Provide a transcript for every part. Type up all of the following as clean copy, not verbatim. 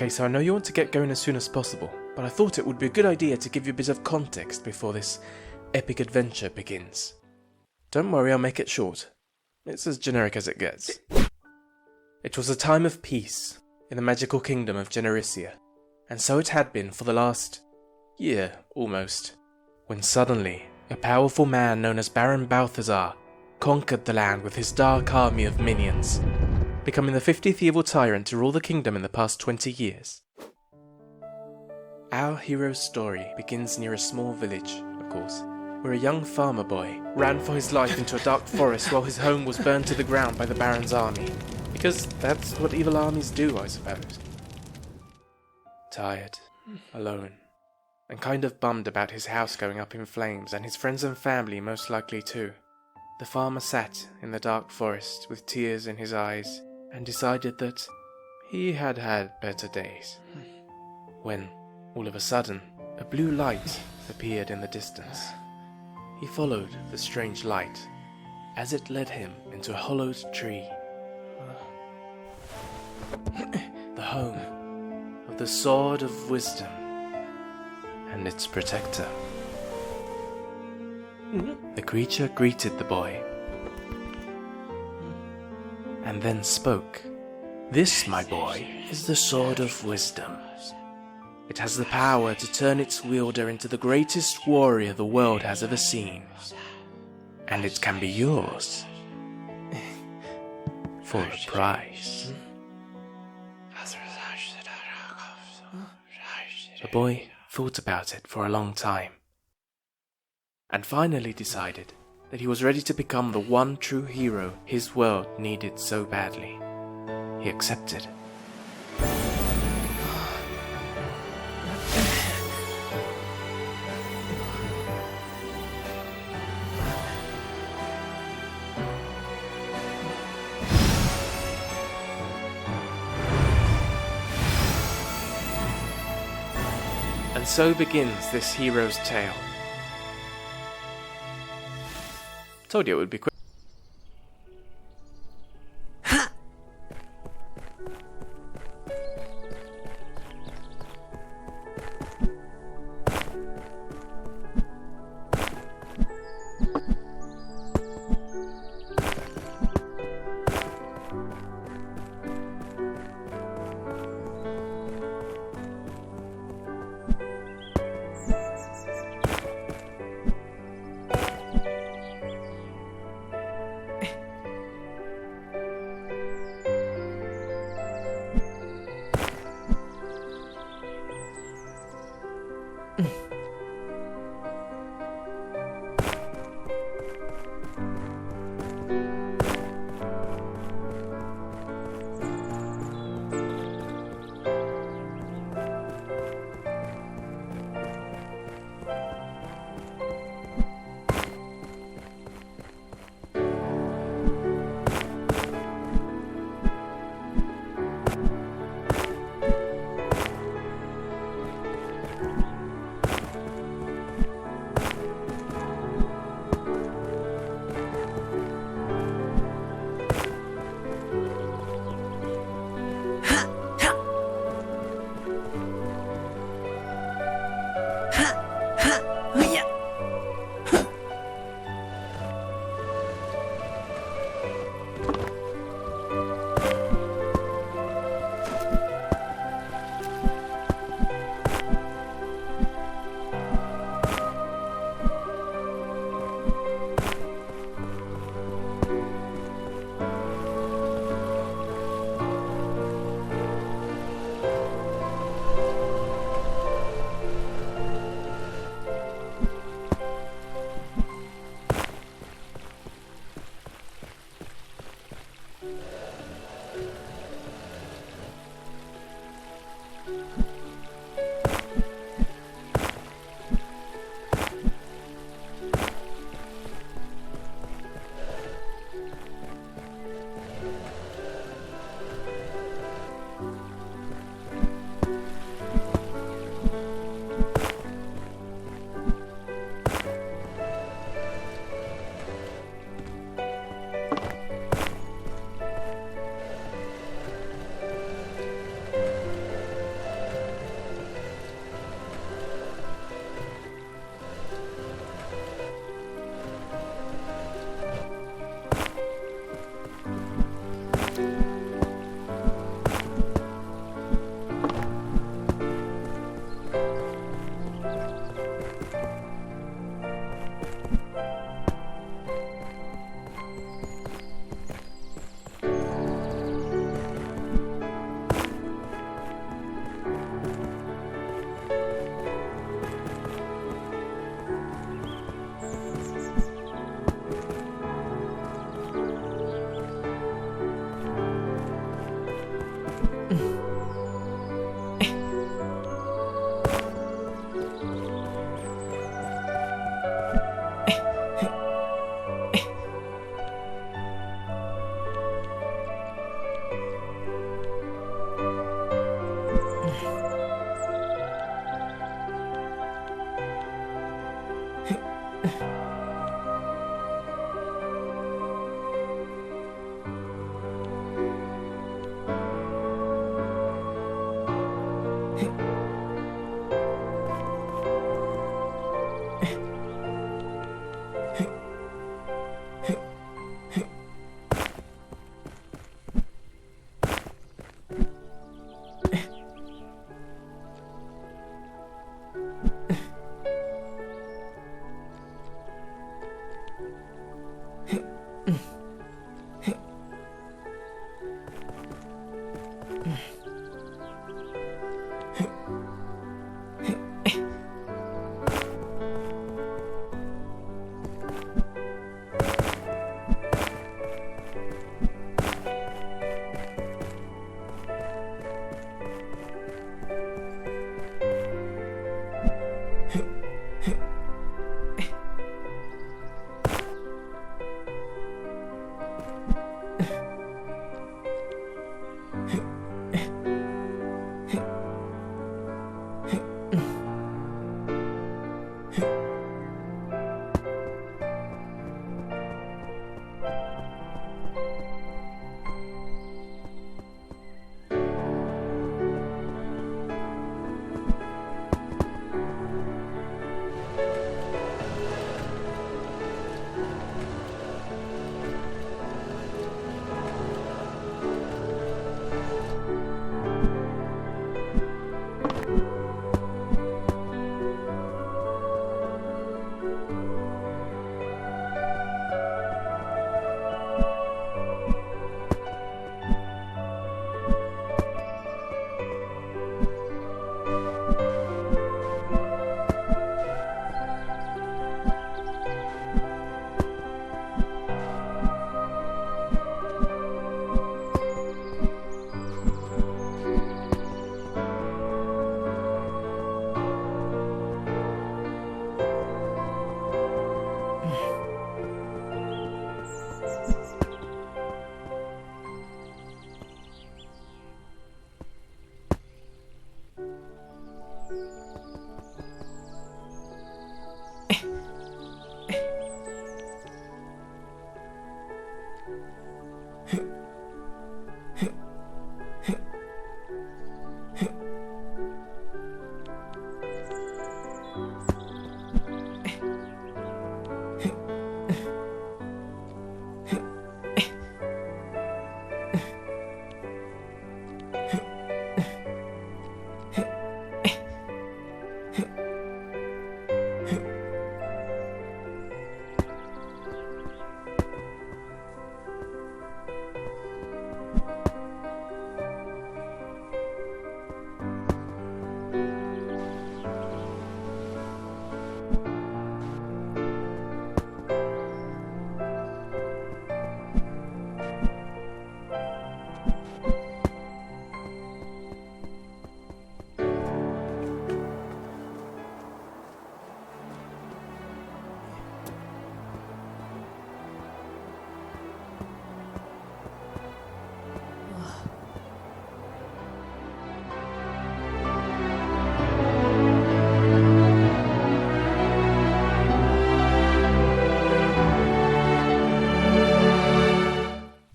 Okay, so I know you want to get going as soon as possible, but I thought it would be a good idea to give you a bit of context before this epic adventure begins. Don't worry, I'll make it short. It's as generic as it gets. It was a time of peace in the magical kingdom of Genericia, and so it had been for the last year, almost, when suddenly a powerful man known as Baron Balthazar conquered the land with his dark army of minions, becoming the 50th evil tyrant to rule the kingdom in the past 20 years. Our hero's story begins near a small village, of course, where a young farmer boy ran for his life into a dark forest while his home was burned to the ground by the Baron's army. Because that's what evil armies do, I suppose. Tired, alone, and kind of bummed about his house going up in flames, and his friends and family most likely too, the farmer sat in the dark forest with tears in his eyes and decided that he had had better days. When, all of a sudden, a blue light appeared in the distance. He followed the strange light as it led him into a hollowed tree. The home of the Sword of Wisdom and its protector. The creature greeted the boy and then spoke. "This, my boy, is the Sword of Wisdom. It has the power to turn its wielder into the greatest warrior the world has ever seen. And it can be yours for a price." The boy thought about it for a long time, and finally decided that he was ready to become the one true hero his world needed so badly. He accepted. And so begins this hero's tale. Told you it would be quick.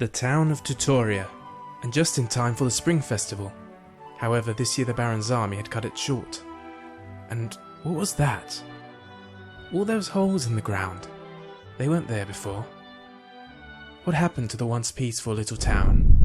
The town of Tutoria, and just in time for the spring festival. However, this year the Baron's army had cut it short. And what was that? All those holes in the ground. They weren't there before. What happened to the once peaceful little town?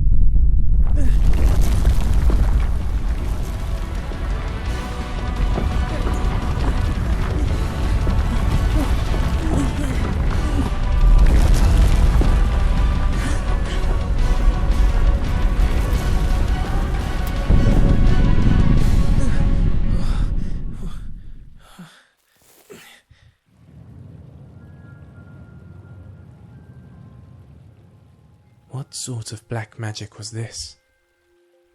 What sort of black magic was this?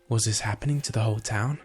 Was this happening to the whole town?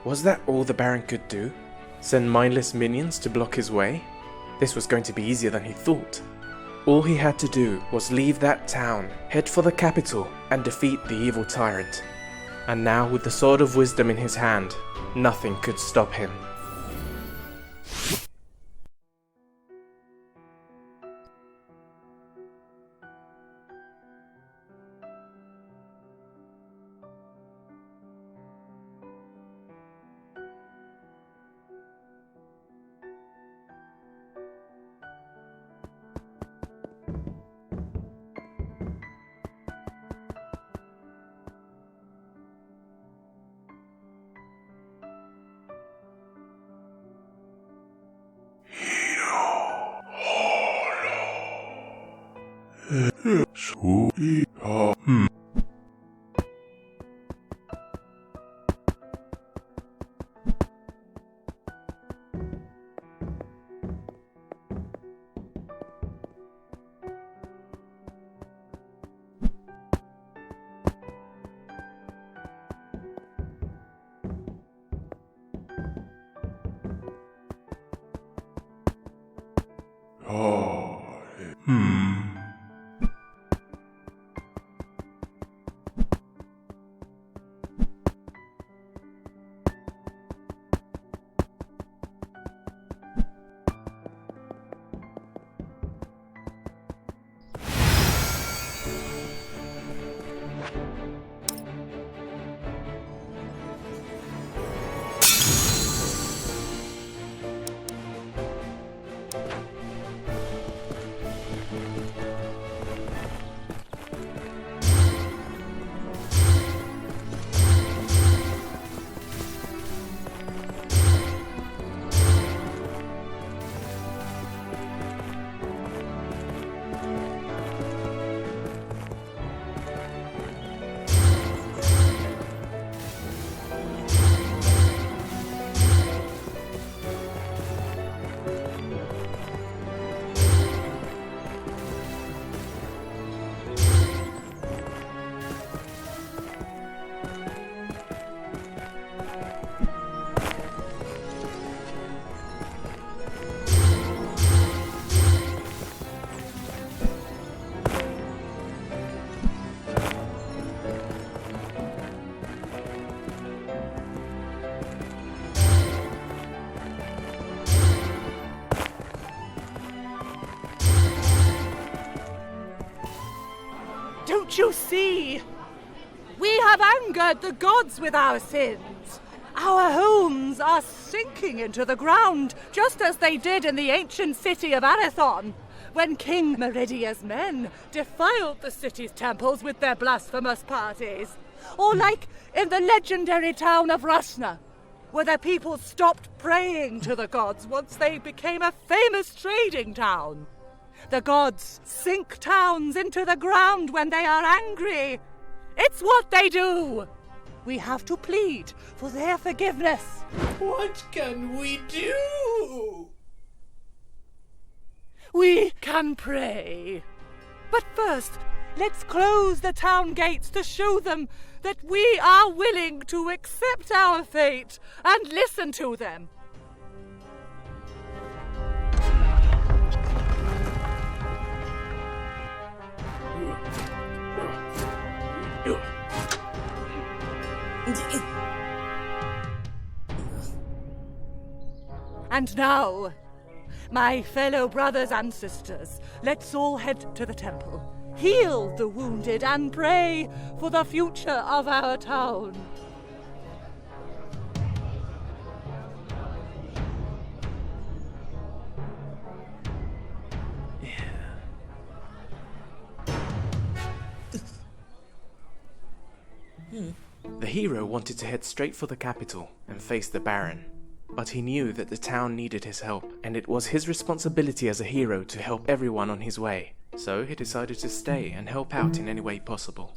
Was that all the Baron could do? Send mindless minions to block his way? This was going to be easier than he thought. All he had to do was leave that town, head for the capital, and defeat the evil tyrant. And now, with the Sword of Wisdom in his hand, nothing could stop him. Don't you see? We have angered the gods with our sins. Our homes are sinking into the ground, just as they did in the ancient city of Arathon, when King Meridia's men defiled the city's temples with their blasphemous parties. Or like in the legendary town of Rusna, where the people stopped praying to the gods once they became a famous trading town. The gods sink towns into the ground when they are angry. It's what they do. We have to plead for their forgiveness. What can we do? We can pray. But first, let's close the town gates to show them that we are willing to accept our fate and listen to them. And now, my fellow brothers and sisters, let's all head to the temple, heal the wounded, and pray for the future of our town. The hero wanted to head straight for the capital and face the Baron, but he knew that the town needed his help, and it was his responsibility as a hero to help everyone on his way, so he decided to stay and help out in any way possible.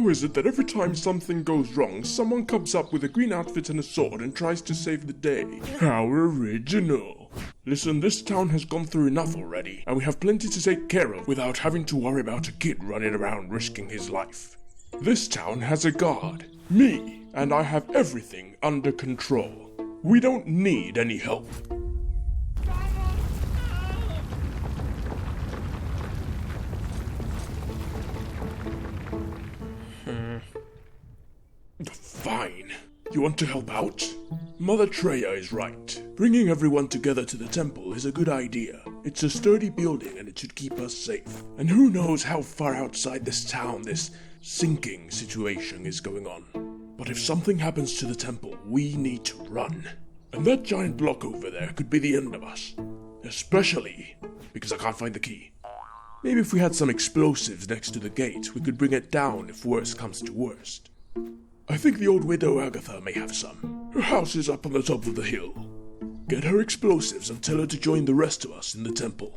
How is it that every time something goes wrong, someone comes up with a green outfit and a sword and tries to save the day? How original. Listen, this town has gone through enough already, and we have plenty to take care of without having to worry about a kid running around risking his life. This town has a guard, me, and I have everything under control. We don't need any help. Fine. You want to help out? Mother Treya is right. Bringing everyone together to the temple is a good idea. It's a sturdy building and it should keep us safe. And who knows how far outside this town this sinking situation is going on. But if something happens to the temple, we need to run. And that giant block over there could be the end of us. Especially because I can't find the key. Maybe if we had some explosives next to the gate, we could bring it down if worst comes to worst. I think the old widow Agatha may have some. Her house is up on the top of the hill. Get her explosives and tell her to join the rest of us in the temple.